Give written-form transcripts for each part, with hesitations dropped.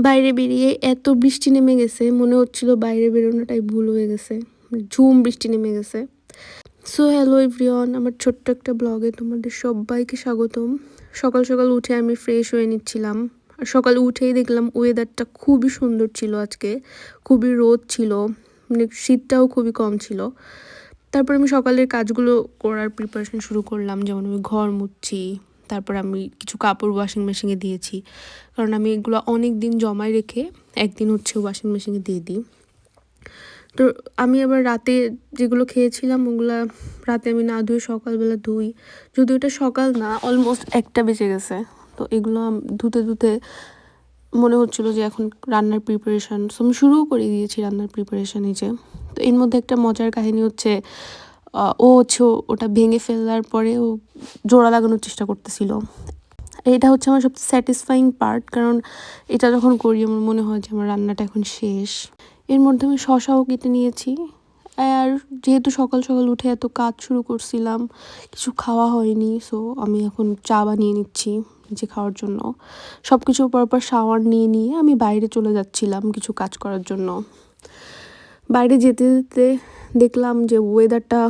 বাইরে বেরিয়ে এত বৃষ্টি নেমে গেছে, মনে হচ্ছিল বাইরে বেরোনোটাই ভুল হয়ে গেছে। ঝুম বৃষ্টি নেমে গেছে। সো হ্যালো এভরিওয়ান, আমার ছোট্ট একটা ব্লগে তোমাদের সবাইকে স্বাগতম। সকাল সকাল উঠে আমি ফ্রেশ হয়ে নিচ্ছিলাম। আর সকালে উঠেই দেখলাম ওয়েদারটা খুবই সুন্দর ছিল আজকে, খুবই রোদ ছিল, মানে শীতটাও খুবই কম ছিল। তারপর আমি সকালের কাজগুলো করার প্রিপারেশন শুরু করলাম, যেমন আমি ঘর মুছছি, তারপর আমি কিছু কাপড় ওয়াশিং মেশিনে দিয়েছি, কারণ আমি এগুলো অনেক দিন জমায় রেখে একদিন হচ্ছে ওয়াশিং মেশিনে দিয়ে দিই। তো আমি আবার রাতে যেগুলো খেয়েছিলাম ওগুলা রাতে আমি না ধুয়ে সকালবেলা ধুই, যদিও এটা সকাল না, অলমোস্ট 1টা বেজে গেছে। তো এগুলো ধুতে ধুতে মনে হচ্ছিলো যে এখন রান্নার প্রিপারেশান, সো আমি শুরুও করে দিয়েছি রান্নার প্রিপারেশান। এই যে, তো এর মধ্যে একটা মজার কাহিনী হচ্ছে, ও হচ্ছে ওটা ভেঙে ফেলার পরে ও জোড়া লাগানোর চেষ্টা করতেছিল। এটা হচ্ছে আমার সবচেয়ে স্যাটিসফাইং পার্ট, কারণ এটা যখন করি আমার মনে হয় যে আমার রান্নাটা এখন শেষ। এর মধ্যে আমি শসাও কেটে নিয়েছি। আর যেহেতু সকাল সকাল উঠে এত কাজ শুরু করছিলাম, কিছু খাওয়া হয়নি, সো আমি এখন চা বানিয়ে নিচ্ছি নিজে খাওয়ার জন্য। সব কিছুর পরপর শাওয়ার নিয়ে নিয়ে আমি বাইরে চলে যাচ্ছিলাম কিছু কাজ করার জন্য। বাইরে যেতে যেতে দেখলাম যে ওয়েদারটা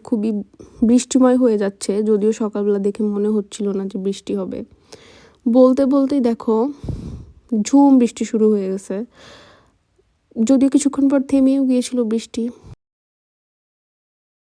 খুবই বৃষ্টিময় হয়ে যাচ্ছে, যদিও সকালবেলা দেখে মনে হচ্ছিল না যে বৃষ্টি হবে। বলতে বলতেই দেখো ঝুম বৃষ্টি শুরু হয়ে গেছে, যদিও কিছুক্ষণ পর থেমেও গিয়েছিল বৃষ্টি।